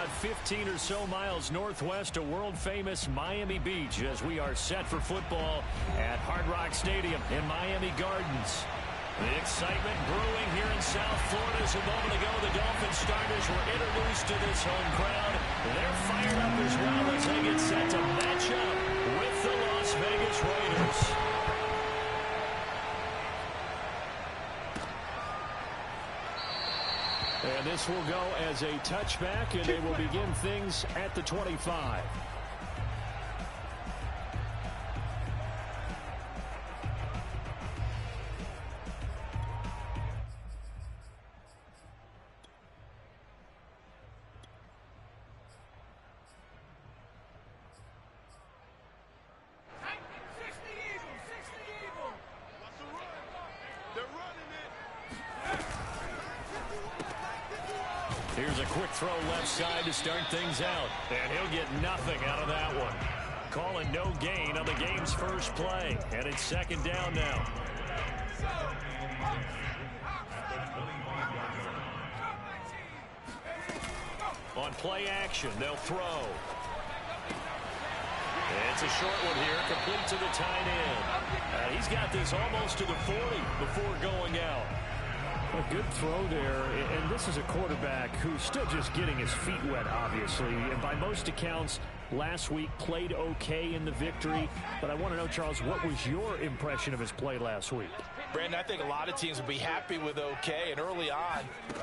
about 15 or so miles northwest of world-famous Miami Beach as we are set for football at Hard Rock Stadium in Miami Gardens. The excitement brewing here in South Florida. As a moment ago, the Dolphins starters were introduced to this home crowd. They're fired up as well as they get set to match up with the Las Vegas Raiders. And this will go as a touchback, and they will begin things at the 25. Here's a quick throw left side to start things out. And he'll get nothing out of that one. Calling no gain on the game's first play. And it's second down now. On play action, they'll throw. It's a short one here, complete to the tight end. He's got this almost to the 40 before going out. A good throw there, and this is a quarterback who's still just getting his feet wet, obviously. And by most accounts, last week played okay in the victory. But I want to know, Charles, what was your impression of his play last week? Brandon, I think a lot of teams will be happy with okay. And early on,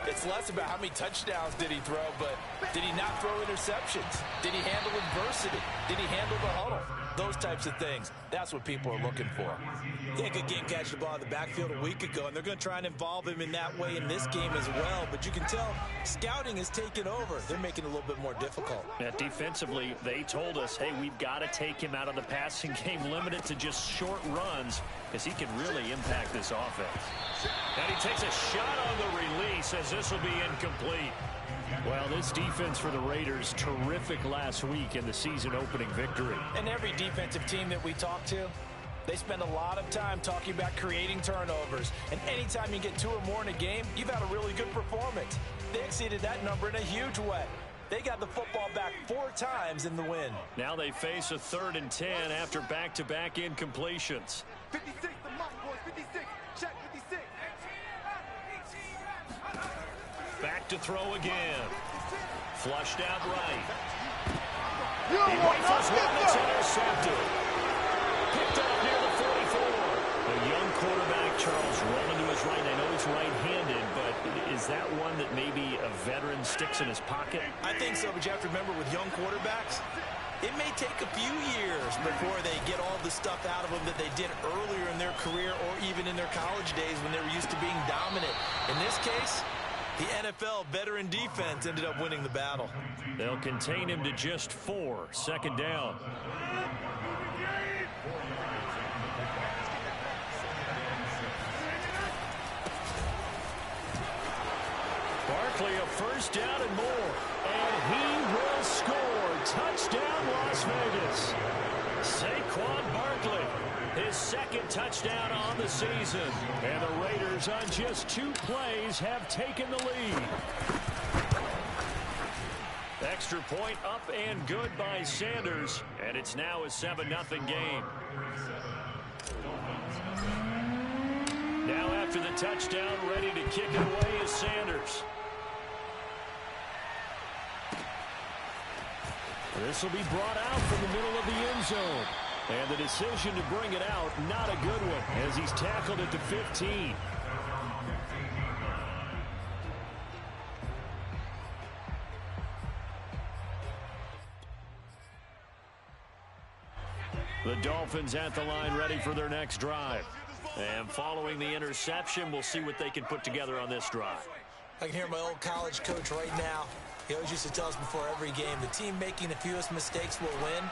it's less about how many touchdowns did he throw, but did he not throw interceptions? Did he handle adversity? Did he handle the huddle? Those types of things. That's what people are looking for. Yeah, good game catching the ball in the backfield a week ago, and they're going to try and involve him in that way in this game as well. But you can tell scouting is taking over. They're making it a little bit more difficult. Yeah, defensively, they told us, hey, we've got to take him out of the passing game, limit it to just short runs, because he can really impact this offense. And he takes a shot on the release as this will be incomplete. Well, this defense for the Raiders, terrific last week in the season-opening victory. And every defensive team that we talk to, they spend a lot of time talking about creating turnovers. And anytime you get 2 or more in a game, you've had a really good performance. They exceeded that number in a huge way. They got the football back 4 times in the win. Now they face a 3rd and 10 after back-to-back incompletions. 56, the mark, boys, 56. Check 56. Back to throw again. Flushed out right. He rifles one that's intercepted. Picked up near the 44. A young quarterback, Charles, rolling to his right. I know he's right-handed, but is that one that maybe a veteran sticks in his pocket? I think so, but you have to remember with young quarterbacks, it may take a few years before they get all the stuff out of them that they did earlier in their career or even in their college days when they were used to being dominant. In this case, the NFL veteran defense ended up winning the battle. They'll contain him to just 4. Second down. Barkley a first down and more. And he will score. Touchdown, Las Vegas. Saquon Barkley. His 2nd touchdown on the season. And the Raiders on just 2 plays have taken the lead. Extra point up and good by Sanders. And it's now a 7-0 game. Now after the touchdown, ready to kick it away is Sanders. This will be brought out from the middle of the end zone. And the decision to bring it out, not a good one, as he's tackled at the 15. The Dolphins at the line, ready for their next drive. And following the interception, we'll see what they can put together on this drive. I can hear my old college coach right now. He always used to tell us before every game, the team making the fewest mistakes will win.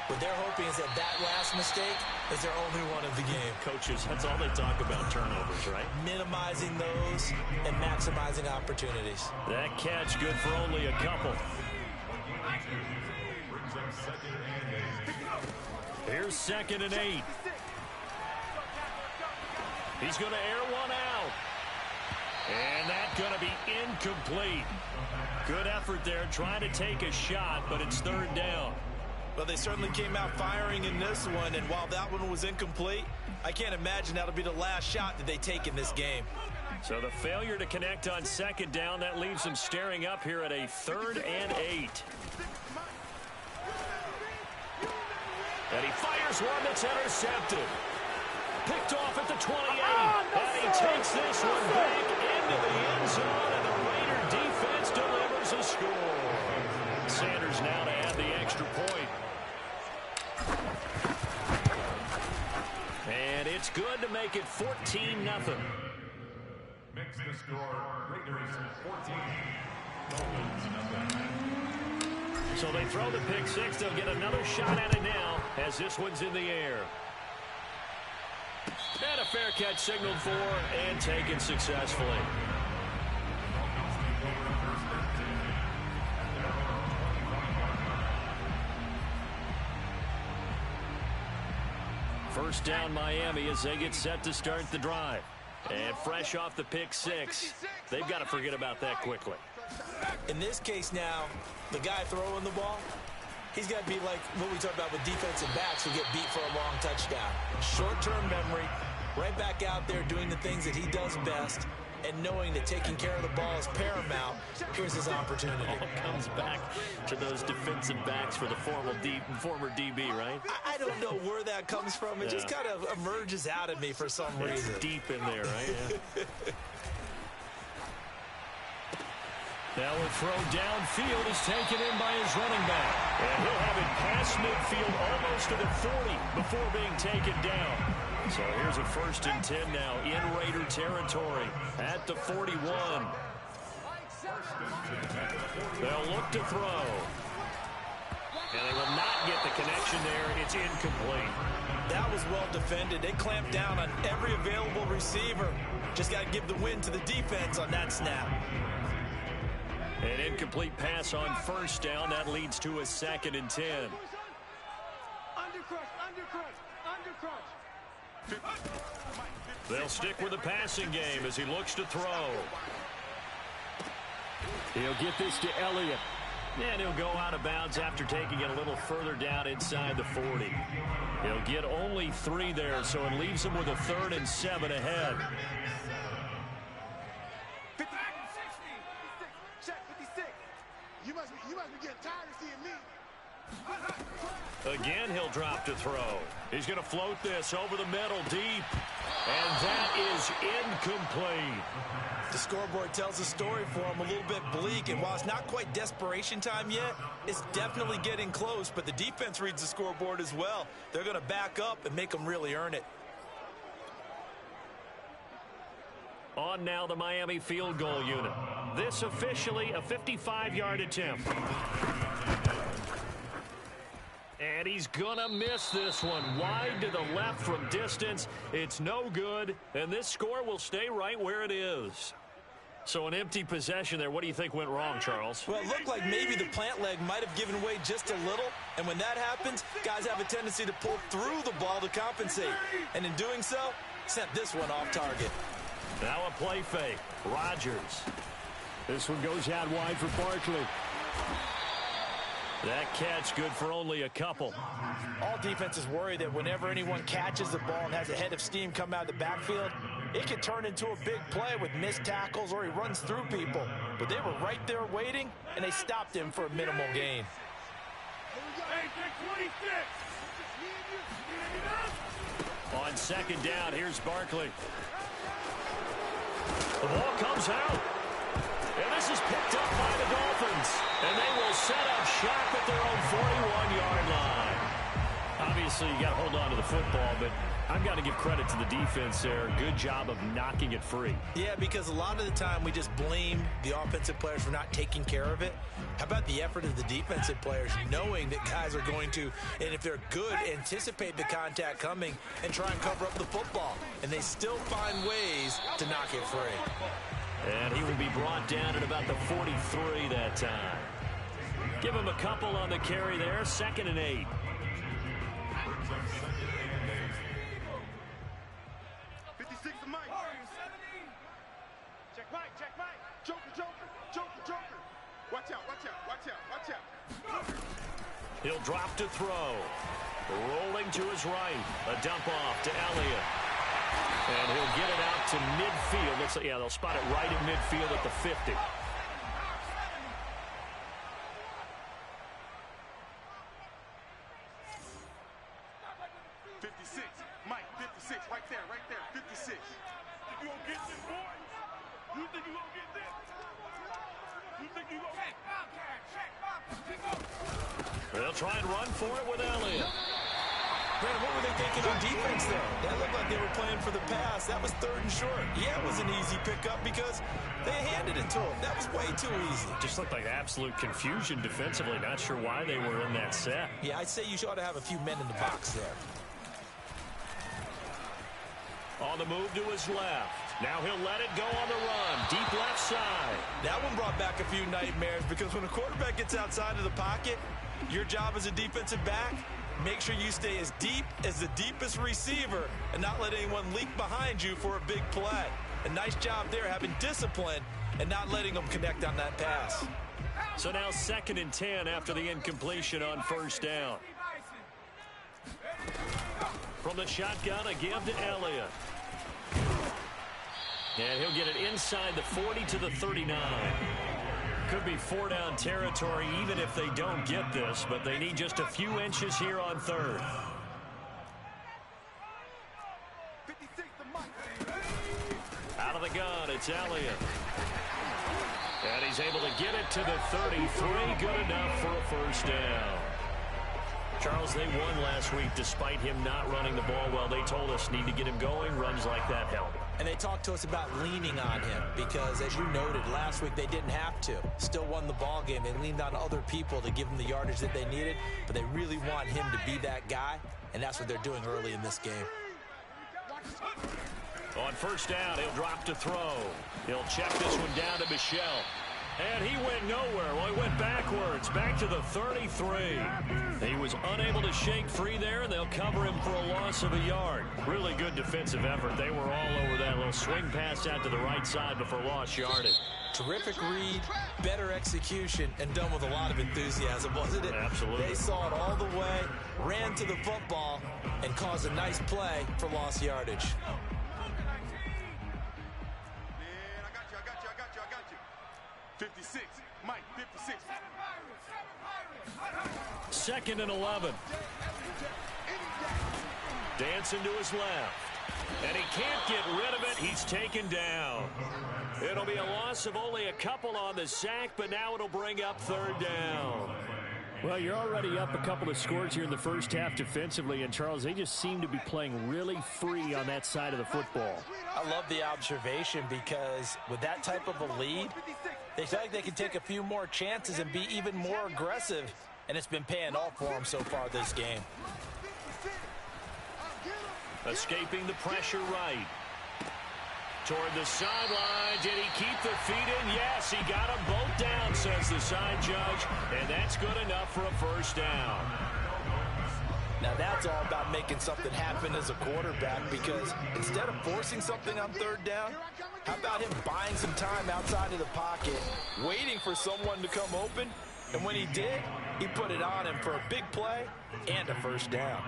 What they're hoping is that that last mistake is their only one of the game. Coaches, that's all they talk about, turnovers, right? Minimizing those and maximizing opportunities. That catch good for only a couple. Here's 2nd and 8. He's going to air one out. And that's going to be incomplete. Good effort there, trying to take a shot, but it's third down. Well, they certainly came out firing in this one, and while that one was incomplete, I can't imagine that'll be the last shot that they take in this game. So the failure to connect on second down, that leaves them staring up here at a 3rd and 8. And he fires one that's intercepted. Picked off at the 28. And he takes this one back into the end zone, and the Raider defense delivers a score. Sanders now to add the extra point. And it's good to make it 14-0. Makes the score Raiders 14. Dolphins 0. So they throw the pick six. They'll get another shot at it now as this one's in the air. And a fair catch signaled for and taken successfully. First down Miami as they get set to start the drive. And fresh off the pick six, they've got to forget about that quickly. In this case now, the guy throwing the ball, he's got to be like what we talked about with defensive backs who get beat for a long touchdown. Short-term memory, right back out there doing the things that he does best, and knowing that taking care of the ball is paramount. Here's his opportunity. All comes back to those defensive backs for the former DB, right? I don't know where that comes from. It just kind of emerges out of me for some reason. It's deep in there, right? Yeah. Now a throw downfield is taken in by his running back. And he'll have it past midfield almost to the 40 before being taken down. So here's a 1st and 10 now in Raider territory at the 41. They'll look to throw. And they will not get the connection there. It's incomplete. That was well defended. They clamped down on every available receiver. Just got to give the win to the defense on that snap. An incomplete pass on 1st down. That leads to a 2nd and 10. They'll stick with the passing game as he looks to throw. He'll get this to Elliott. And he'll go out of bounds after taking it a little further down inside the 40. He'll get only 3 there, so it leaves him with a 3rd and 7 ahead. You must be getting tired of seeing me. Again, he'll drop to throw. He's going to float this over the middle deep. And that is incomplete. The scoreboard tells a story for him, a little bit bleak. And while it's not quite desperation time yet, it's definitely getting close. But the defense reads the scoreboard as well. They're going to back up and make them really earn it. On now the Miami field goal unit. This officially a 55-yard attempt. And he's going to miss this one. Wide to the left from distance. It's no good. And this score will stay right where it is. So an empty possession there. What do you think went wrong, Charles? Well, it looked like maybe the plant leg might have given way just a little. And when that happens, guys have a tendency to pull through the ball to compensate. And in doing so, sent this one off target. Now a play fake. Rodgers. This one goes out wide for Barkley. That catch good for only a couple. All defenses worry that whenever anyone catches the ball and has a head of steam come out of the backfield, it can turn into a big play with missed tackles or he runs through people. But they were right there waiting, and they stopped him for a minimal gain. On 2nd down, here's Barkley. The ball comes out. And this is picked up by the Dolphins. And they will set up shop at their own 41-yard line. Obviously, you got to hold on to the football, but I've got to give credit to the defense there. Good job of knocking it free. Yeah, because a lot of the time we just blame the offensive players for not taking care of it. How about the effort of the defensive players knowing that guys are going to, and if they're good, anticipate the contact coming and try and cover up the football. And they still find ways to knock it free. And he will be brought down at about the 43 that time. Give him a couple on the carry there. 2nd and 8. Check Mike. He'll drop to throw. Rolling to his right. A dump off to Elliott. And he'll get it out to midfield. Looks like, yeah, they'll spot it right at midfield at the 50. Mike, 56, right there, 56. You gonna get this, boy? You think you gonna get this? You think you gonna They'll try and run for it with Elliott. Brandon, what were they thinking on defense there? That looked like they were playing for the pass. That was 3rd and short. Yeah, it was an easy pickup because they handed it to him. That was way too easy. Just looked like absolute confusion defensively. Not sure why they were in that set. Yeah, I'd say you ought to have a few men in the box there. On the move to his left. Now he'll let it go on the run. Deep left side. That one brought back a few nightmares because when a quarterback gets outside of the pocket, your job as a defensive back, make sure you stay as deep as the deepest receiver and not let anyone leak behind you for a big play. A nice job there having discipline and not letting them connect on that pass. So now 2nd and 10 after the incompletion on 1st down. From the shotgun, a give to Elliott. And he'll get it inside the 40 to the 39. Could be 4-down territory even if they don't get this, but they need just a few inches here on 3rd. Out of the gun, it's Elliott. And he's able to get it to the 33. Good enough for a 1st down. Charles, they won last week despite him not running the ball well. They told us need to get him going. Runs like that help. And they talked to us about leaning on him because, as you noted, last week they didn't have to. Still won the ball game. They leaned on other people to give them the yardage that they needed, but they really want him to be that guy, and that's what they're doing early in this game. On 1st down, he'll drop to throw. He'll check this one down to Michel. And he went nowhere. Well, he went backwards, back to the 33. He was unable to shake free there, and they'll cover him for a loss of a yard. Really good defensive effort. They were all over that little swing pass out to the right side before lost yardage. Terrific read, better execution, and done with a lot of enthusiasm, wasn't it? Absolutely. They saw it all the way, ran to the football, and caused a nice play for lost yardage. 56, Mike, 56. 2nd and 11. Dancing to his left. And he can't get rid of it. He's taken down. It'll be a loss of only a couple on the sack, but now it'll bring up 3rd down. Well, you're already up a couple of scores here in the 1st half defensively, and Charles, they just seem to be playing really free on that side of the football. I love the observation because with that type of a lead, they feel like they can take a few more chances and be even more aggressive, and it's been paying off for them so far this game. Escaping the pressure right. Toward the sideline. Did he keep the feet in? Yes, he got them both down, says the side judge, and that's good enough for a 1st down. Now that's all about making something happen as a quarterback, because instead of forcing something on 3rd down, how about him buying some time outside of the pocket, waiting for someone to come open, and when he did, he put it on him for a big play and a 1st down.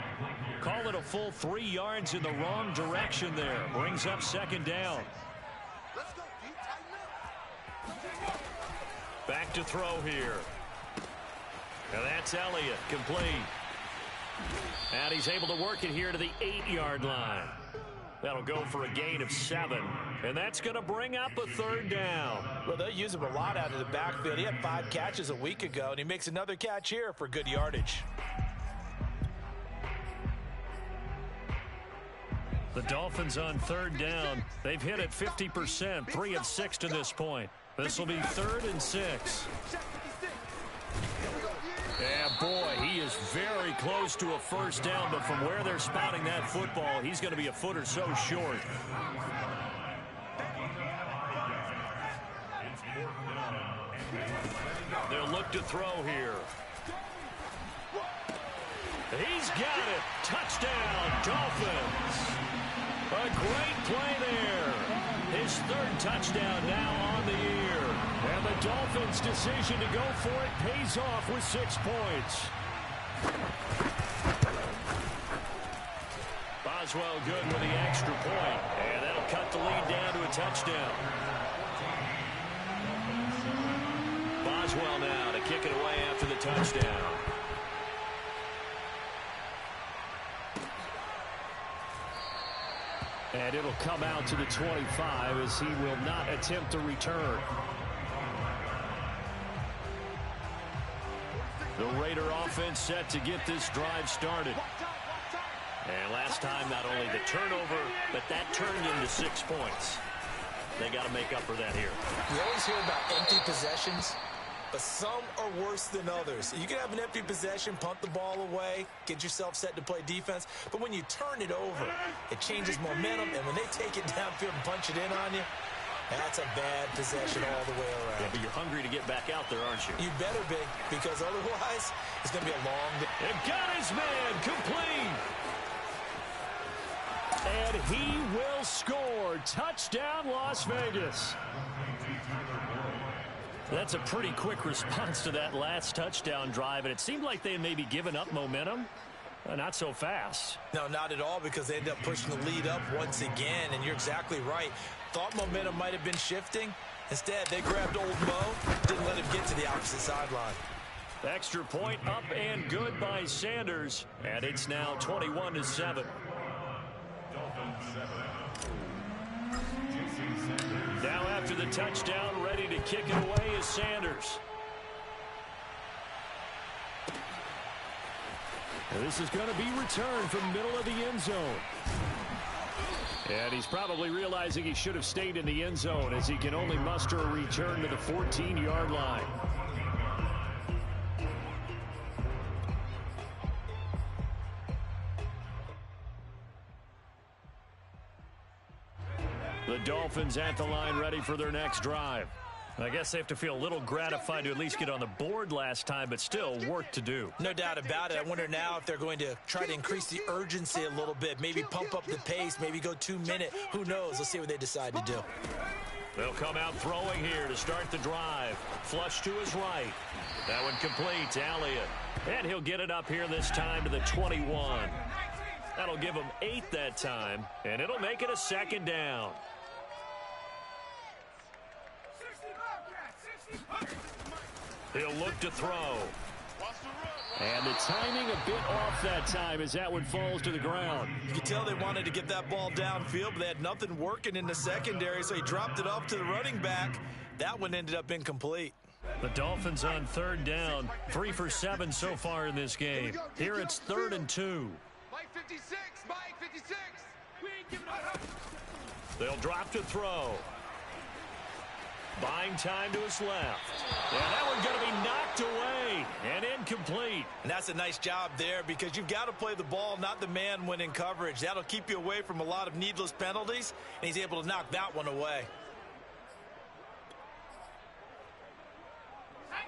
Call it a full 3 yards in the wrong direction there. Brings up 2nd down. Back to throw here. And that's Elliott, complete. And he's able to work it here to the 8-yard line. That'll go for a gain of 7. And that's going to bring up a 3rd down. Well, they'll use him a lot out of the backfield. He had 5 catches a week ago, and he makes another catch here for good yardage. The Dolphins on 3rd down. They've hit it 50%, 3 of 6 to this point. This will be 3rd and 6. Yeah, boy, he is very close to a 1st down, but from where they're spotting that football, he's going to be a foot or so short. They'll look to throw here. He's got it. Touchdown, Dolphins. A great play there. His 3rd touchdown now on the year. And the Dolphins' decision to go for it pays off with 6 points. Boswell good with the extra point, and that'll cut the lead down to a touchdown. Boswell now to kick it away after the touchdown. And it'll come out to the 25 as he will not attempt to return. The Raider offense set to get this drive started. And last time, not only the turnover, but that turned into 6 points. They got to make up for that here. You always hear about empty possessions, but some are worse than others. You can have an empty possession, punt the ball away, get yourself set to play defense, but when you turn it over, it changes momentum, and when they take it downfield and punch it in on you, that's a bad possession all the way around. Yeah, but you're hungry to get back out there, aren't you? You better be, because otherwise, it's going to be a long day. And got his man complete. And he will score. Touchdown, Las Vegas. That's a pretty quick response to that last touchdown drive, and it seemed like they had maybe given up momentum. Not so fast. No, not at all, because they ended up pushing the lead up once again, and you're exactly right. Thought momentum might have been shifting. Instead, they grabbed old Mo, didn't let him get to the opposite sideline. Extra point up and good by Sanders, and it's now 21-7. Now after the touchdown, ready to kick it away is Sanders. And this is going to be returned from middle of the end zone. And he's probably realizing he should have stayed in the end zone as he can only muster a return to the 14-yard line. The Dolphins at the line ready for their next drive. I guess they have to feel a little gratified to at least get on the board last time, but still work to do. No doubt about it. I wonder now if they're going to try to increase the urgency a little bit, maybe pump up the pace, maybe go 2-minute. Who knows? Let's see what they decide to do. They'll come out throwing here to start the drive. Flush to his right. That one complete to Elliott. And he'll get it up here this time to the 21. That'll give him 8 that time, and it'll make it a second down. He'll look to throw. And the timing a bit off that time as that one falls to the ground. You can tell they wanted to get that ball downfield, but they had nothing working in the secondary, so he dropped it off to the running back. That one ended up incomplete. The Dolphins on third down, 3 for 7 so far in this game. Here it's 3rd and 2. Mike 56, Mike 56. We ain't giving up. They'll drop to throw. Buying time to his left. And that one's going to be knocked away and incomplete. And that's a nice job there, because you've got to play the ball, not the man when in coverage. That'll keep you away from a lot of needless penalties, and he's able to knock that one away.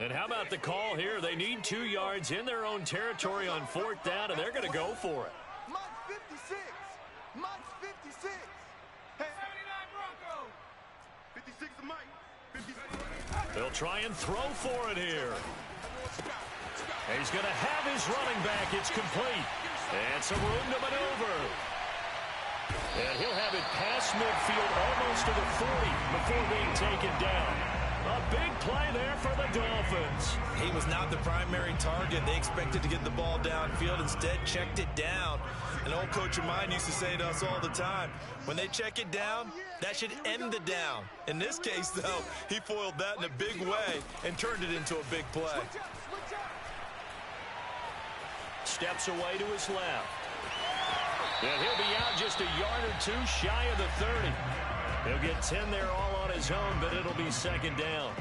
And how about the call here? They need 2 yards in their own territory on 4th down, and they're going to go for it. Mike 56. Mike 56. Hey, 79 Bronco. 56 to Mike. 56. They'll try and throw for it here. And he's going to have his running back. It's complete. And some room to maneuver. And he'll have it past midfield almost to the 40 before being taken down. A big play there for the Dolphins. He was not the primary target. They expected to get the ball downfield. Instead, checked it down. An old coach of mine used to say to us all the time, when they check it down, that should end the down. In this case, though, he foiled that in a big way and turned it into a big play. Steps away to his left. And he'll be out just a yard or 2 shy of the 30. He'll get 10 there all on his own, but it'll be 2nd down.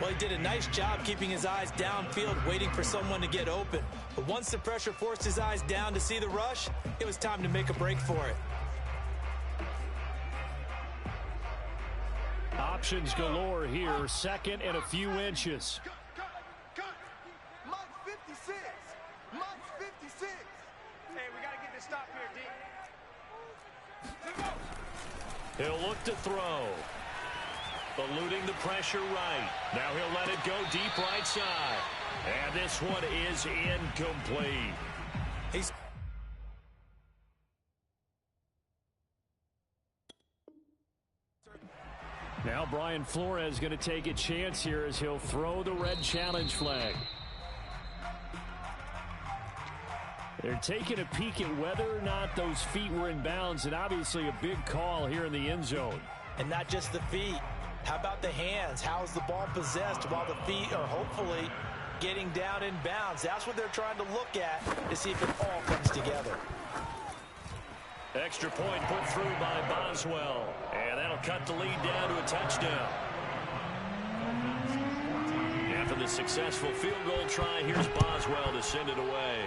Well, he did a nice job keeping his eyes downfield, waiting for someone to get open. But once the pressure forced his eyes down to see the rush, it was time to make a break for it. Options galore here. 2nd and a few inches. Mike 56. Mike 56. Hey, we got to get this stop here, D. He'll look to throw. Eluding the pressure right. Now he'll let it go deep right side. And this one is incomplete. Now Brian Flores going to take a chance here as he'll throw the red challenge flag. They're taking a peek at whether or not those feet were in bounds, and obviously a big call here in the end zone. And not just the feet. How about the hands? How is the ball possessed while the feet are hopefully getting down in bounds? That's what they're trying to look at to see if it all comes together. Extra point put through by Boswell. And that'll cut the lead down to a touchdown. After the successful field goal try, here's Boswell to send it away.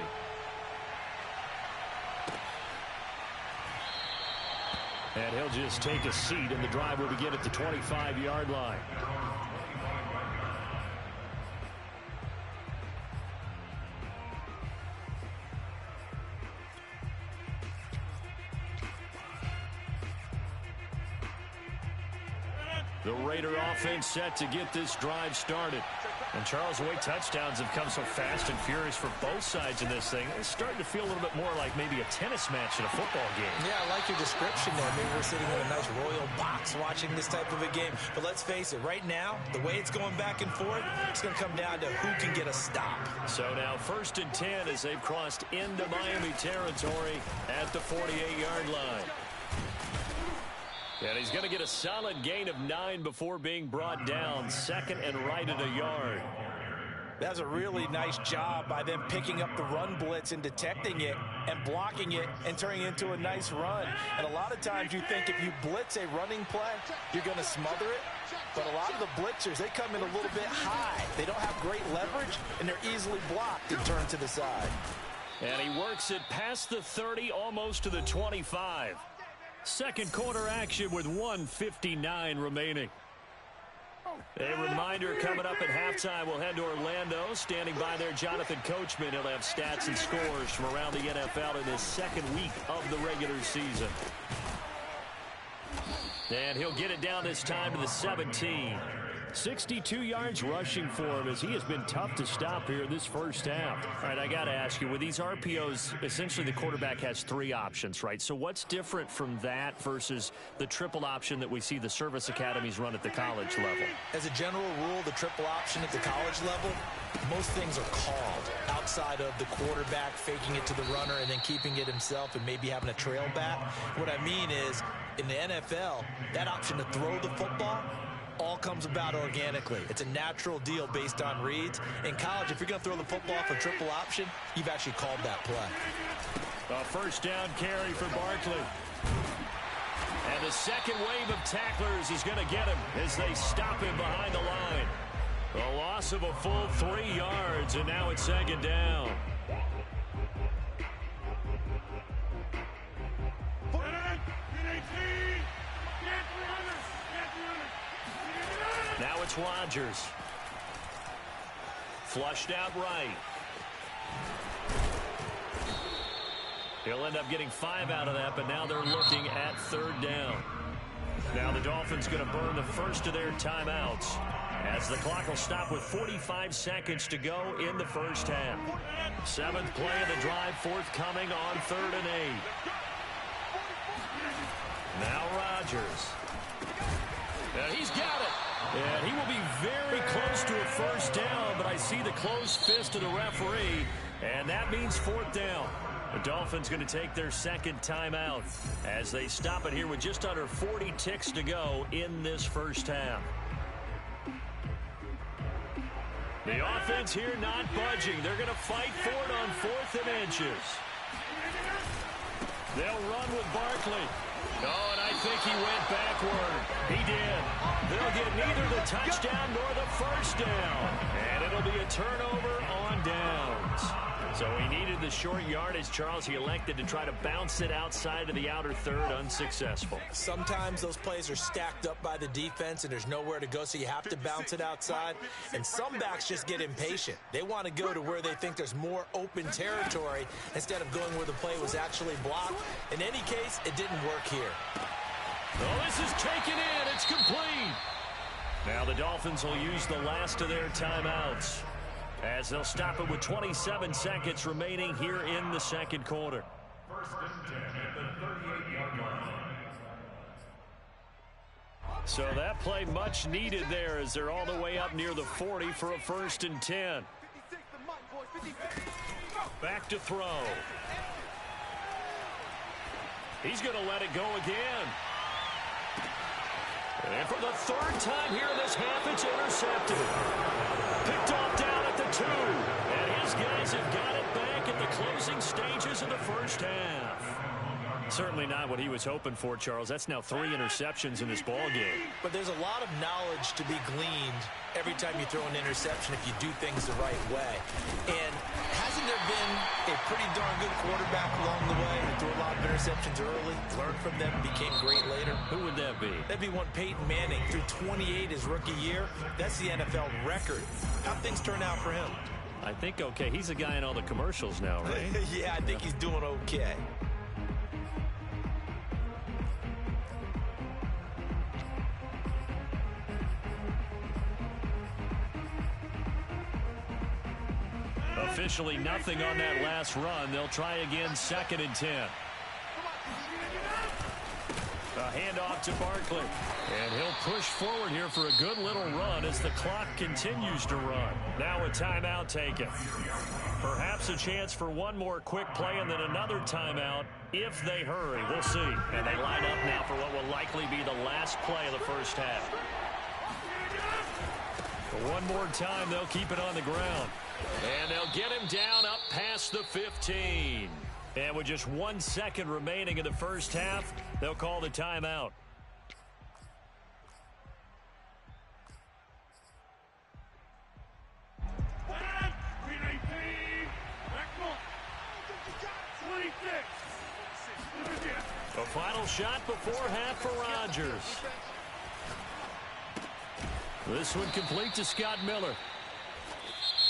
And he'll just take a seat, and the drive will begin at the 25-yard line. The Raider offense set to get this drive started. And Charles, the way touchdowns have come so fast and furious for both sides in this thing, it's starting to feel a little bit more like maybe a tennis match in a football game. Yeah, I like your description there. Maybe we're sitting in a nice royal box watching this type of a game. But let's face it, right now, the way it's going back and forth, it's going to come down to who can get a stop. So now 1st and 10 as they've crossed into Miami territory at the 48-yard line. And he's going to get a solid gain of 9 before being brought down. 2nd and right at a yard. That's a really nice job by them picking up the run blitz and detecting it and blocking it and turning it into a nice run. And a lot of times you think if you blitz a running play, you're going to smother it. But a lot of the blitzers, they come in a little bit high. They don't have great leverage, and they're easily blocked and turned to the side. And he works it past the 30, almost to the 25. Second quarter action with 1:59 remaining. A reminder coming up at halftime, we'll head to Orlando. Standing by there, Jonathan Coachman. He'll have stats and scores from around the NFL in his second week of the regular season. And he'll get it down this time to the 17. 62 yards rushing for him as he has been tough to stop here in this first half. All right, I got to ask you, with these RPOs, essentially the quarterback has 3 options, right? So what's different from that versus the triple option that we see the service academies run at the college level? As a general rule, the triple option at the college level, most things are called outside of the quarterback faking it to the runner and then keeping it himself and maybe having a trail back. What I mean is, in the NFL, that option to throw the football all comes about organically. It's a natural deal based on reads. In college, if you're going to throw the football for triple option, you've actually called that play. A first down carry for Barkley. And the second wave of tacklers is going to get him as they stop him behind the line. A loss of a full 3 yards, and now it's 2nd down. Now it's Rodgers. Flushed out right. He'll end up getting 5 out of that, but now they're looking at 3rd down. Now the Dolphins going to burn the first of their timeouts as the clock will stop with 45 seconds to go in the first half. 7th play of the drive forthcoming on 3rd and 8. Now Rodgers. And he's got it. And he will be very close to a first down, but I see the closed fist of the referee, and that means 4th down. The Dolphins going to take their 2nd timeout as they stop it here with just under 40 ticks to go in this first half. The offense here not budging. They're going to fight for it on 4th and inches. They'll run with Barkley. Oh, and I think he went backward. He did. They'll get neither the touchdown nor the first down. And it'll be a turnover on downs. So he needed the short yardage, Charles. He elected to try to bounce it outside of the outer third, unsuccessful. Sometimes those plays are stacked up by the defense and there's nowhere to go, so you have to bounce it outside. And some backs just get impatient. They want to go to where they think there's more open territory instead of going where the play was actually blocked. In any case, it didn't work here. Oh, this is taken in. It's complete. Now the Dolphins will use the last of their timeouts. as they'll stop it with 27 seconds remaining here in the second quarter. First and 10 at the 38-yard line. So that play much needed there as they're all the way up near the 40 for a first and 10. Back to throw. He's going to let it go again. And for the third time here in this half, it's intercepted. Picked off down at the 2. And his guys have got it back in the closing stages of the first half. Certainly not what he was hoping for, Charles. That's now 3 interceptions in this ball game. But there's a lot of knowledge to be gleaned every time you throw an interception if you do things the right way. And hasn't there been a pretty darn good quarterback along the way who threw a lot of interceptions early, learned from them, and became great later? Who would that be? That'd be one Peyton Manning, threw 28 his rookie year. That's the NFL record. How'd things turn out for him? I think okay. He's a guy in all the commercials now, right? Yeah, I think he's doing okay. Officially nothing on that last run. They'll try again, second and 10. A handoff to Barkley. And he'll push forward here for a good little run as the clock continues to run. Now a timeout taken. Perhaps a chance for one more quick play and then another timeout if they hurry. We'll see. And they line up now for what will likely be the last play of the first half. For one more time, they'll keep it on the ground. And they'll get him down up past the 15. And with just 1 second remaining in the first half, they'll call the timeout. A final shot before half for Rodgers. This one complete to Scott Miller.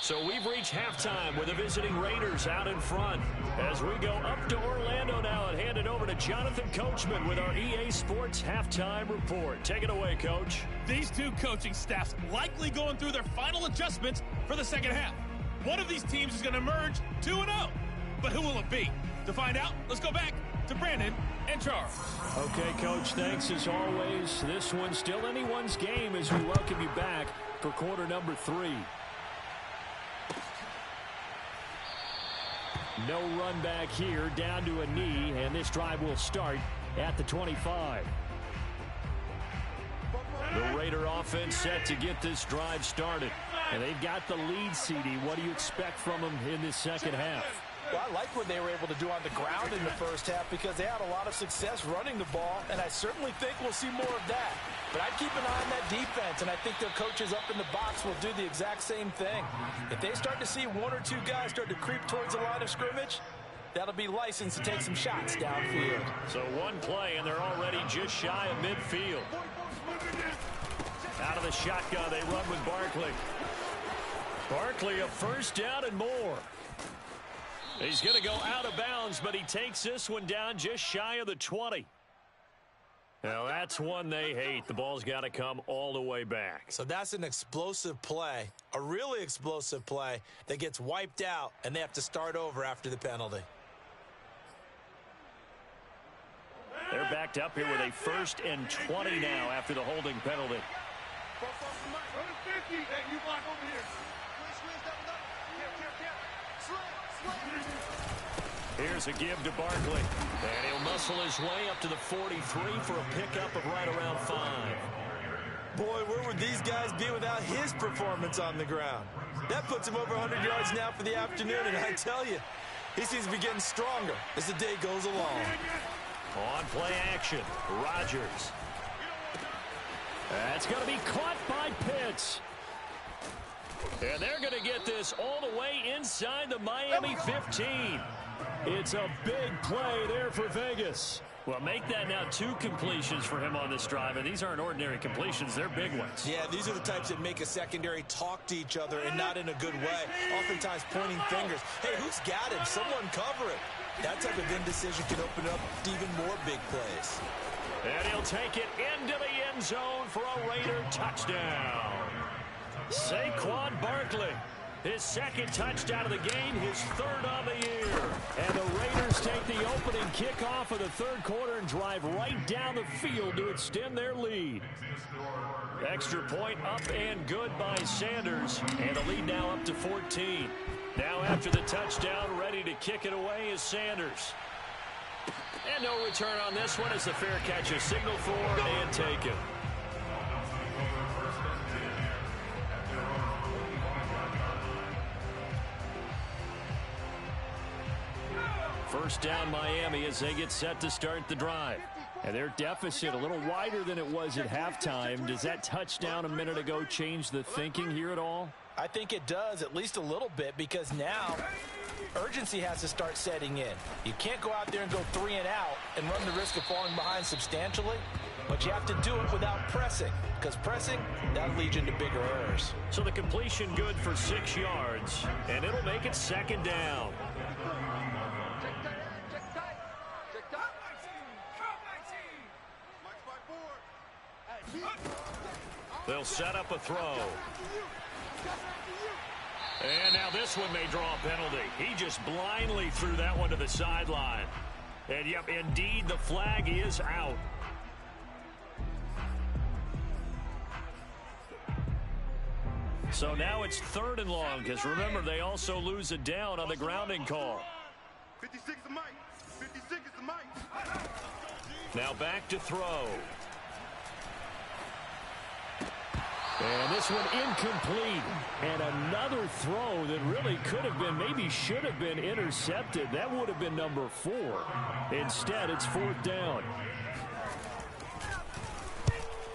So we've reached halftime with the visiting Raiders out in front. As we go up to Orlando now and hand it over to Jonathan Coachman with our EA Sports Halftime Report. Take it away, Coach. These two coaching staffs likely going through their final adjustments for the second half. One of these teams is going to emerge 2-0. But who will it be? To find out, let's go back to Brandon and Charles. Okay, Coach, thanks as always. This one's still anyone's game as we welcome you back for quarter number 3. No run back here, down to a knee, and this drive will start at the 25. The Raider offense set to get this drive started. And they've got the lead, CD. What do you expect from them in this second half? Well, I like what they were able to do on the ground in the first half because they had a lot of success running the ball, and I certainly think we'll see more of that. But I'd keep an eye on that defense, and I think their coaches up in the box will do the exact same thing. If they start to see 1 or 2 guys start to creep towards the line of scrimmage, that'll be licensed to take some shots downfield. So one play, and they're already just shy of midfield. Out of the shotgun, they run with Barkley. Barkley, a first down and more. He's going to go out of bounds, but he takes this one down just shy of the 20. Now, that's one they hate. The ball's got to come all the way back. So that's an explosive play, a really explosive play that gets wiped out, and they have to start over after the penalty. They're backed up here with a first and 20 now after the holding penalty. Here's a give to Barkley. And he'll muscle his way up to the 43 for a pickup of right around 5. Boy, where would these guys be without his performance on the ground? That puts him over 100 yards now for the afternoon, and I tell you, he seems to be getting stronger as the day goes along. On play action, Rodgers. That's going to be caught by Pitts. And they're going to get this all the way inside the Miami 15. It's a big play there for Vegas. Well, make that now 2 completions for him on this drive, and these aren't ordinary completions. They're big ones. Yeah, these are the types that make a secondary talk to each other and not in a good way, oftentimes pointing fingers. Hey, who's got him? Someone cover it. That type of indecision can open up to even more big plays. And he'll take it into the end zone for a Raider touchdown. Saquon Barkley. His second touchdown of the game, his third of the year. And the Raiders take the opening kickoff of the third quarter and drive right down the field to extend their lead. Extra point up and good by Sanders. And the lead now up to 14. Now after the touchdown, ready to kick it away is Sanders. And no return on this one as the fair catch is signaled for and taken. First down Miami as they get set to start the drive. And their deficit a little wider than it was at halftime. Does that touchdown a minute ago change the thinking here at all? I think it does, at least a little bit, because now urgency has to start setting in. You can't go out there and go 3 and out and run the risk of falling behind substantially, but you have to do it without pressing, because pressing, that'll lead you into bigger errors. So the completion good for 6 yards, and it'll make it second down. They'll set up a throw. And now this one may draw a penalty. He just blindly threw that one to the sideline. And, yep, indeed, the flag is out. So now it's 3rd and long, because remember, they also lose it down on the grounding call. 56 is the mic. 56 is the mic. Now back to throw. And this one incomplete. And another throw that really could have been, maybe should have been intercepted. That would have been number 4. Instead, it's 4th down.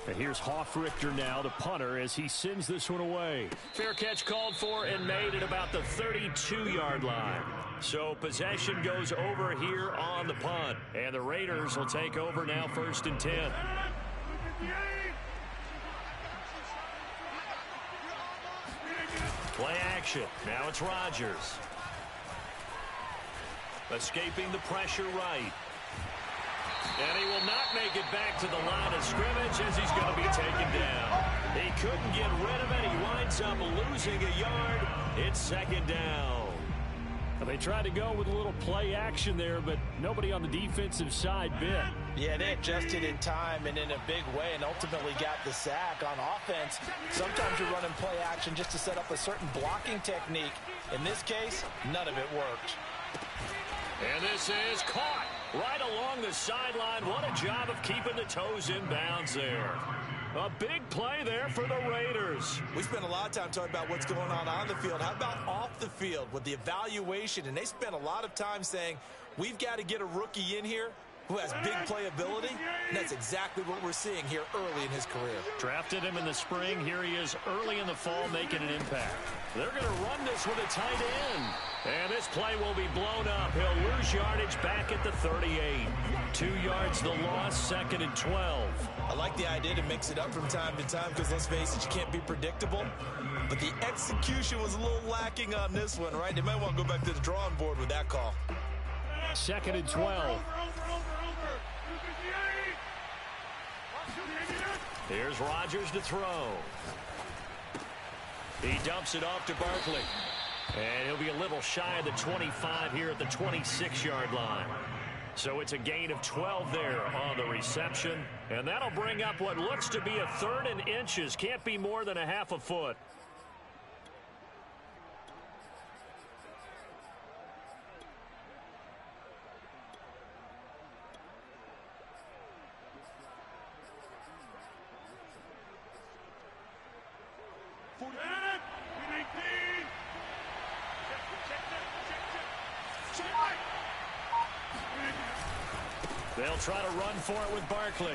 And here's Hoffrichter now, the punter, as he sends this one away. Fair catch called for and made at about the 32-yard line. So possession goes over here on the punt. And the Raiders will take over now 1st and 10. Play action. Now it's Rodgers. Escaping the pressure right. And he will not make it back to the line of scrimmage as he's going to be taken down. He couldn't get rid of it. He winds up losing a yard. It's 2nd down. They tried to go with a little play action there, but nobody on the defensive side bit. Yeah, they adjusted in time and in a big way and ultimately got the sack. On offense, sometimes you're running play action just to set up a certain blocking technique. In this case, none of it worked. And this is caught right along the sideline. What a job of keeping the toes in bounds there. A big play there for the Raiders. We spent a lot of time talking about what's going on the field. How about off the field with the evaluation? And they spent a lot of time saying, we've got to get a rookie in here who has big playability. And that's exactly what we're seeing here early in his career. Drafted him in the spring. Here he is early in the fall making an impact. They're going to run this with a tight end. And this play will be blown up. He'll lose yardage back at the 38. 2 yards the loss, 2nd and 12. I like the idea to mix it up from time to time because, let's face it, you can't be predictable. But the execution was a little lacking on this one, right? They might want to go back to the drawing board with that call. 2nd and 12. Here's Rodgers to throw. He dumps it off to Barkley. And he'll be a little shy of the 25 here at the 26-yard line. So it's a gain of 12 there on the reception. And that'll bring up what looks to be a 3rd and inches. Can't be more than a half a foot. They'll try to run for it with Barkley.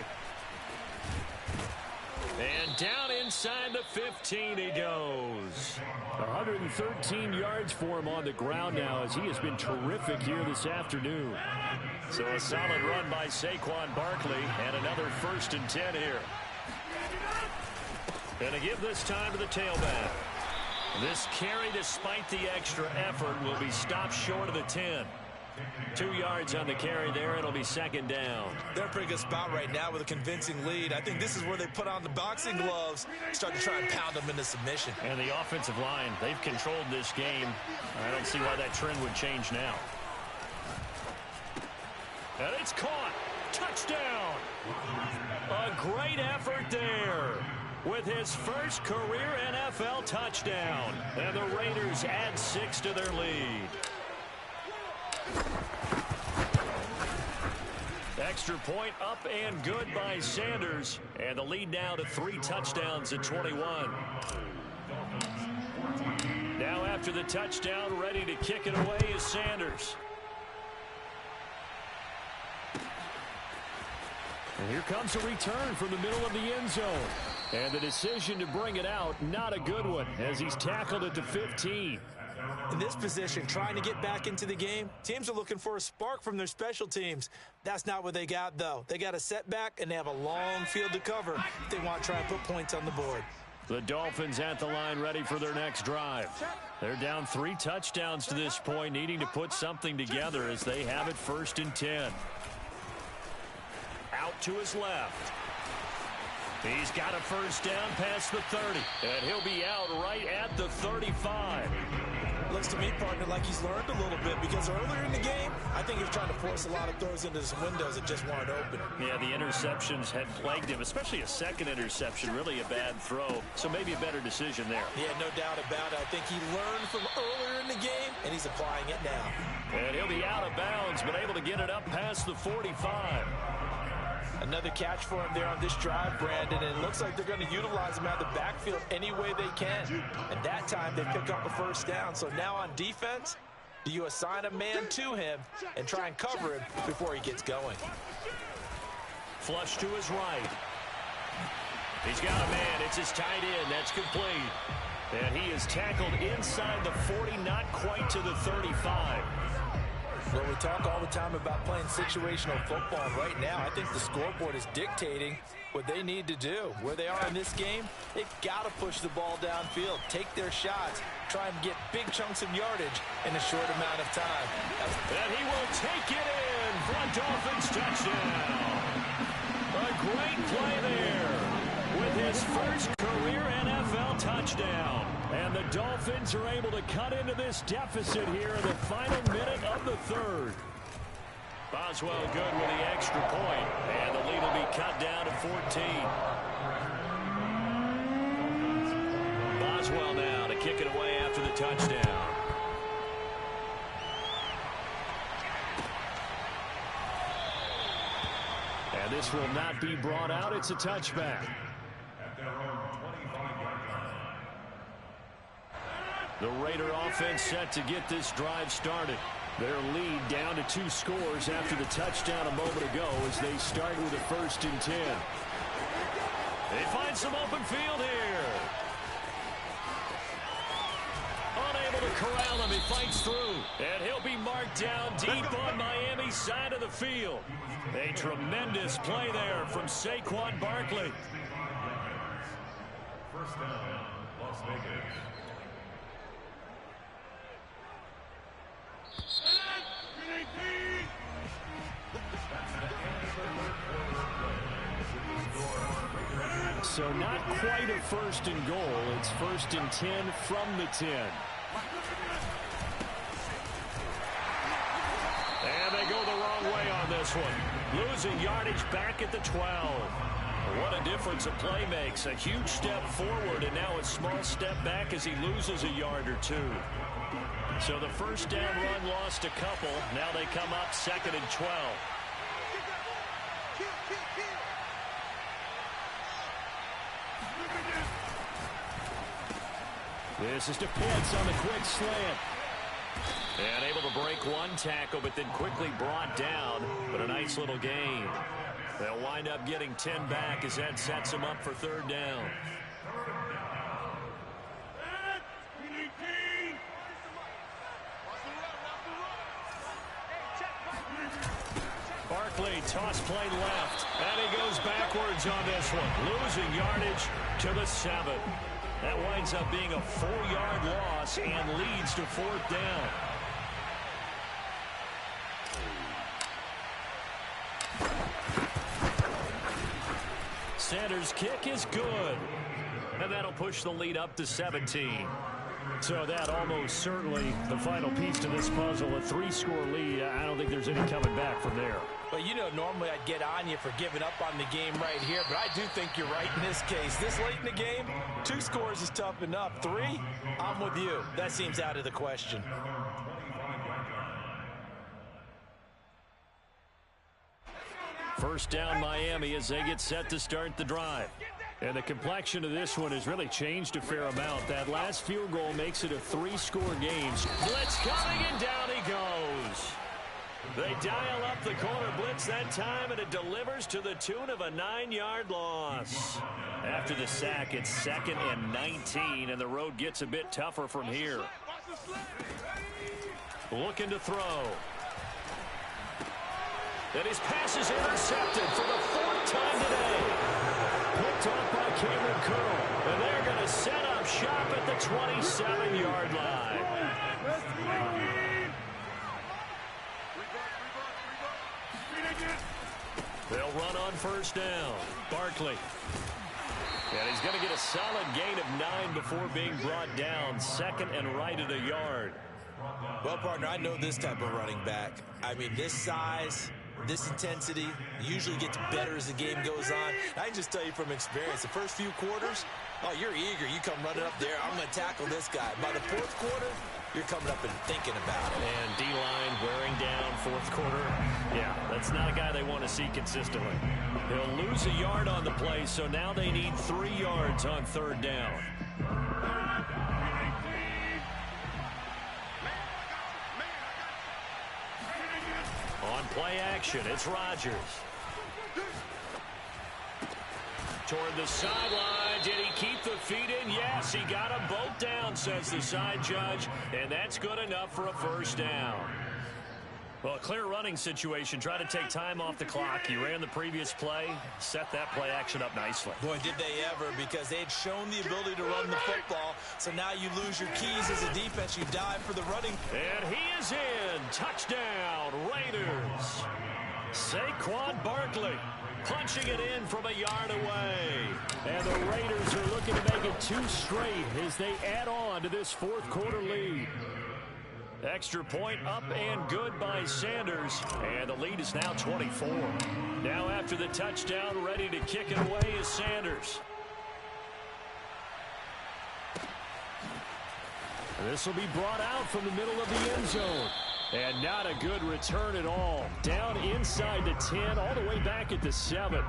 And down inside the 15 he goes. 113 yards for him on the ground now as he has been terrific here this afternoon. So a solid run by Saquon Barkley and another 1st and 10 here. Going to give this time to the tailback. This carry, despite the extra effort, will be stopped short of the 10. 2 yards on the carry there. It'll be second down. They're in a pretty good spot right now with a convincing lead. I think this is where they put on the boxing gloves, start to try and pound them into submission. And the offensive line, they've controlled this game. I don't see why that trend would change now. And it's caught. Touchdown. A great effort there with his first career NFL touchdown. And the Raiders add 6 to their lead. Extra point up and good by Sanders. And the lead now to 3 touchdowns at 21. Now after the touchdown, ready to kick it away is Sanders. And here comes a return from the middle of the end zone. And the decision to bring it out, not a good one, as he's tackled at the 15. In this position, trying to get back into the game, teams are looking for a spark from their special teams. That's not what they got, though. They got a setback, and they have a long field to cover if they want to try and put points on the board. The Dolphins at the line ready for their next drive. They're down 3 touchdowns to this point, needing to put something together as they have it 1st and 10. Out to his left. He's got a first down past the 30, and he'll be out right at the 35. Looks to me, partner, like he's learned a little bit, because earlier in the game, I think he was trying to force a lot of throws into some windows that just weren't open. Yeah, the interceptions had plagued him, especially a second interception, really a bad throw, so maybe a better decision there. Yeah, no doubt about it. I think he learned from earlier in the game, and he's applying it now. And he'll be out of bounds, but able to get it up past the 45. Another catch for him there on this drive, Brandon, and it looks like they're going to utilize him out of the backfield any way they can. And that time they pick up a first down. So now on defense, do you assign a man to him and try and cover him before he gets going? Flush to his right. He's got a man. It's his tight end. That's complete. And he is tackled inside the 40, not quite to the 35. Well, we talk all the time about playing situational football. Right now, I think the scoreboard is dictating what they need to do. Where they are in this game, they've got to push the ball downfield, take their shots, try and get big chunks of yardage in a short amount of time. And he will take it in for a Dolphins touchdown. A great play there with his first career NFL touchdown. And the Dolphins are able to cut into this deficit here in the final minute of the 3rd. Boswell good with the extra point, and the lead will be cut down to 14. Boswell now to kick it away after the touchdown. And this will not be brought out. It's a touchback. The Raider offense set to get this drive started. Their lead down to 2 scores after the touchdown a moment ago as they start with a 1st and 10. They find some open field here. Unable to corral him. He fights through. And he'll be marked down deep on Miami's side of the field. A tremendous play there from Saquon Barkley. First down, Las Vegas. So not quite a 1st and goal. It's 1st and 10 from the 10. And they go the wrong way on this one. Losing yardage back at the 12. What a difference a play makes. A huge step forward and now a small step back as he loses a yard or 2. So the first down run lost a couple. Now they come up 2nd and 12. This is to Pitts on the quick slant. And able to break one tackle, but then quickly brought down. But a nice little gain. They'll wind up getting 10 back as that sets them up for 3rd down. Barkley, toss play left. And he goes backwards on this one. Losing yardage to the 7. That winds up being a 4-yard loss and leads to 4th down. Sanders' kick is good. And that'll push the lead up to 17. So that almost certainly the final piece to this puzzle, a 3-score lead. I don't think there's any coming back from there. Well, you know, normally I'd get on you for giving up on the game right here, but I do think you're right in this case. This late in the game, 2 scores is tough enough. 3, I'm with you. That seems out of the question. First down Miami as they get set to start the drive. And the complexion of this one has really changed a fair amount. That last field goal makes it a 3-score game. Blitz coming, and down he goes. They dial up the corner blitz that time, and it delivers to the tune of a 9-yard loss. After the sack, it's 2nd and 19, and the road gets a bit tougher from here. Looking to throw. And his pass is intercepted for the 4th time today. Picked off by Cameron Curl, and they're going to set up shop at the 27-yard line. They'll run on first down. Barkley. And he's going to get a solid gain of 9 before being brought down. 2nd and right at a yard. Well, partner, I know this type of running back. I mean, this size, this intensity usually gets better as the game goes on. I can just tell you from experience, the first few quarters, oh, you're eager. You come running up there, I'm going to tackle this guy. By the 4th quarter, you're coming up and thinking about it. And D-line wearing down 4th quarter. Yeah, that's not a guy they want to see consistently. He'll lose a yard on the play, so now they need 3 yards on 3rd down. On play action, it's Rodgers. Toward the sideline. Did he keep the feet in? Yes, he got them both down, says the side judge, and that's good enough for a 1st down. Well, a clear running situation. Try to take time off the clock. He ran the previous play, set that play action up nicely. Boy, did they ever, because they had shown the ability to run the football. So now you lose your keys as a defense. You dive for the running. And he is in. Touchdown, Raiders. Saquon Barkley punching it in from a yard away. And the Raiders are looking to make it 2 straight as they add on to this 4th quarter lead. Extra point up and good by Sanders. And the lead is now 24. Now after the touchdown, ready to kick it away is Sanders. This will be brought out from the middle of the end zone. And not a good return at all. Down inside the 10, all the way back at the 7.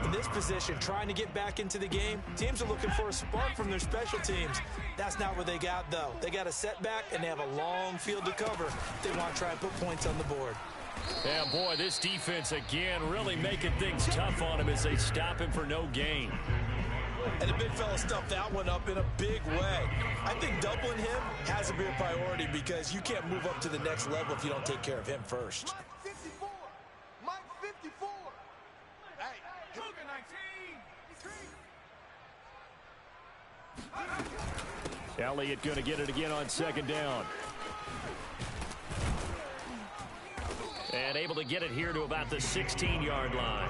In this position, trying to get back into the game, teams are looking for a spark from their special teams. That's not what they got, though. They got a setback, and they have a long field to cover. They want to try and put points on the board. Yeah, boy, this defense, again, really making things tough on him as they stop him for no gain. And the big fella stuffed that one up in a big way. I think doubling him has to be a priority because you can't move up to the next level if you don't take care of him first. Mike 54. Hey, Elliott going to get it again on 2nd down. And able to get it here to about the 16-yard line.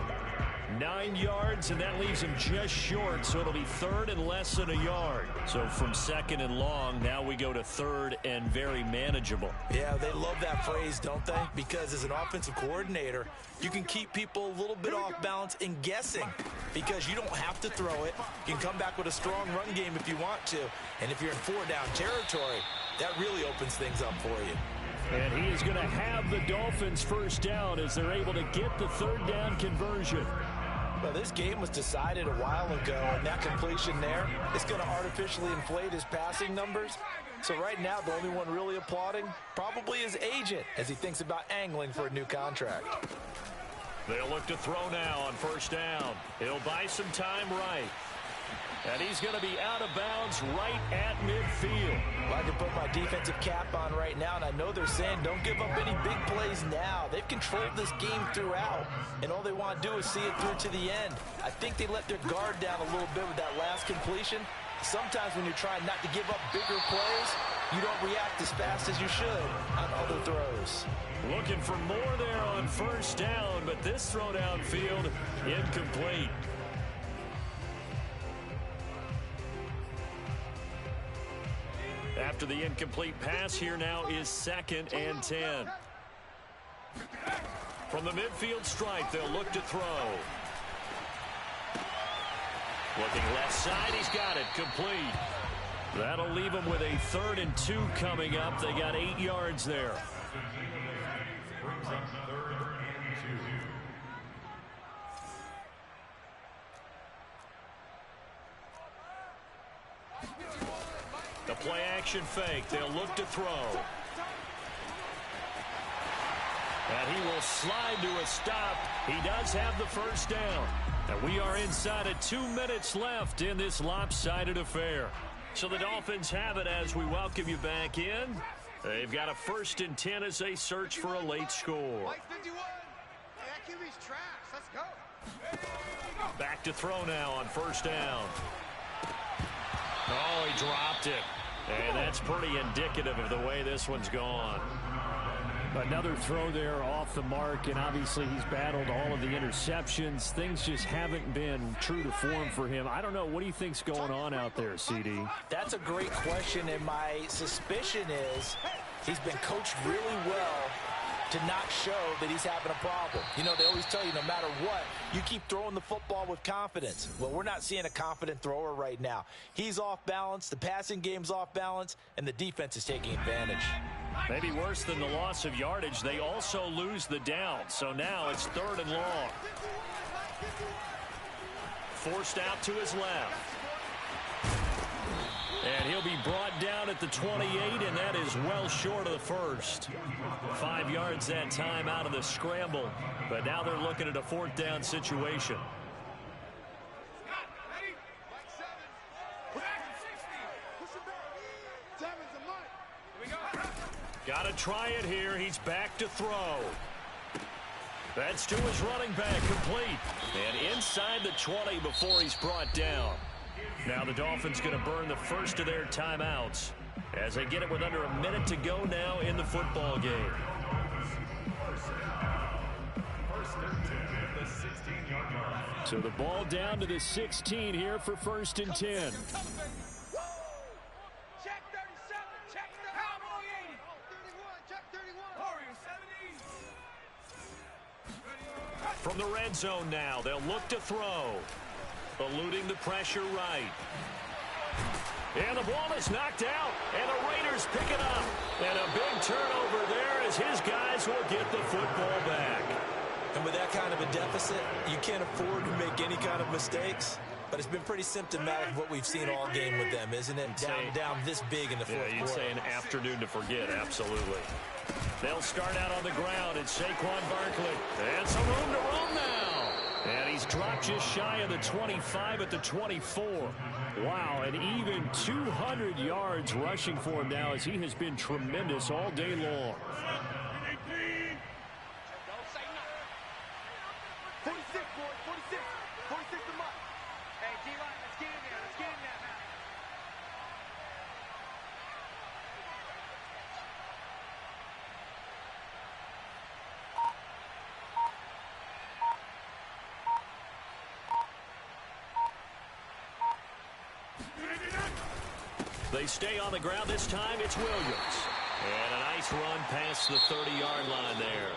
9 yards, and that leaves him just short, so it'll be 3rd and less than a yard. So from 2nd and long, now we go to 3rd and very manageable. Yeah, they love that phrase, don't they? Because as an offensive coordinator, you can keep people a little bit off balance and guessing because you don't have to throw it. You can come back with a strong run game if you want to. And if you're in 4-down territory, that really opens things up for you. And he is going to have the Dolphins 1st down as they're able to get the 3rd down conversion. Well, this game was decided a while ago, and that completion there is going to artificially inflate his passing numbers. So right now, the only one really applauding probably his agent as he thinks about angling for a new contract. They'll look to throw now on 1st down. He'll buy some time right. And he's going to be out of bounds right at midfield. Well, I can put my defensive cap on right now, and I know they're saying don't give up any big plays now. They've controlled this game throughout, and all they want to do is see it through to the end. I think they let their guard down a little bit with that last completion. Sometimes when you're trying not to give up bigger plays, you don't react as fast as you should on other throws. Looking for more there on 1st down, but this throw downfield incomplete. After the incomplete pass, here now is 2nd and 10. From the midfield stripe, they'll look to throw. Looking left side, he's got it, complete. That'll leave him with a 3rd and 2 coming up. They got 8 yards there. The play action fake. They'll look to throw. And he will slide to a stop. He does have the first down. And we are inside of 2 minutes left in this lopsided affair. So the Dolphins have it as we welcome you back in. They've got a 1st and 10 as they search for a late score. Back to throw now on 1st down. Oh, he dropped it. And that's pretty indicative of the way this one's gone. Another throw there off the mark, and obviously he's battled all of the interceptions. Things just haven't been true to form for him. I don't know. What do you think's going on out there, CD? That's a great question, and my suspicion is he's been coached really well to not show that he's having a problem. You know, they always tell you no matter what, you keep throwing the football with confidence. Well, we're not seeing a confident thrower right now. He's off balance, the passing game's off balance, and the defense is taking advantage. Maybe worse than the loss of yardage, they also lose the down. So now it's 3rd and long. Forced out to his left. And he'll be brought down at the 28, and that is well short of the first. 5 yards that time out of the scramble. But now they're looking at a 4th down situation. Got to try it here. He's back to throw. That's to his running back, complete. And inside the 20 before he's brought down. Now the Dolphins going to burn the first of their timeouts as they get it with under a minute to go now in the football game. So the ball down to the 16 here for 1st and 10. From the red zone now, they'll look to throw. Eluding the pressure right. And the ball is knocked out, and the Raiders pick it up. And a big turnover there as his guys will get the football back. And with that kind of a deficit, you can't afford to make any kind of mistakes. But it's been pretty symptomatic of what we've seen all game with them, isn't it? Down this big in the fourth quarter. You'd say an afternoon to forget, absolutely. They'll start out on the ground. It's Saquon Barkley. And some room to run now. And he's dropped just shy of the 25 at the 24. Wow, and even 200 yards rushing for him now as he has been tremendous all day long. 46, boys, 46. 46 to Mike. Hey, G-Line, let's get in there. Let's get in there now. They stay on the ground. This time it's Williams. And a nice run past the 30-yard line there.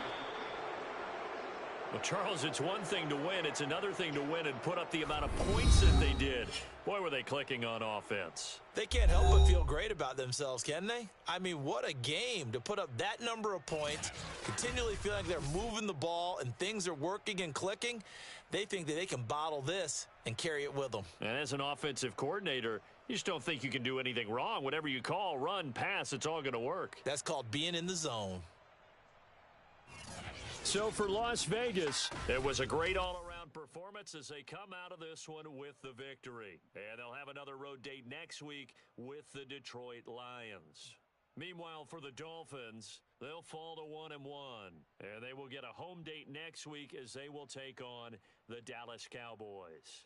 Well, Charles, it's one thing to win. It's another thing to win and put up the amount of points that they did. Boy, were they clicking on offense. They can't help but feel great about themselves, can they? I mean, what a game to put up that number of points, continually feeling like they're moving the ball and things are working and clicking. They think that they can bottle this and carry it with them. And as an offensive coordinator, you just don't think you can do anything wrong. Whatever you call, run, pass, it's all going to work. That's called being in the zone. So for Las Vegas, it was a great all-around performance as they come out of this one with the victory. And they'll have another road date next week with the Detroit Lions. Meanwhile, for the Dolphins, they'll fall to 1-1. And they will get a home date next week as they will take on the Dallas Cowboys.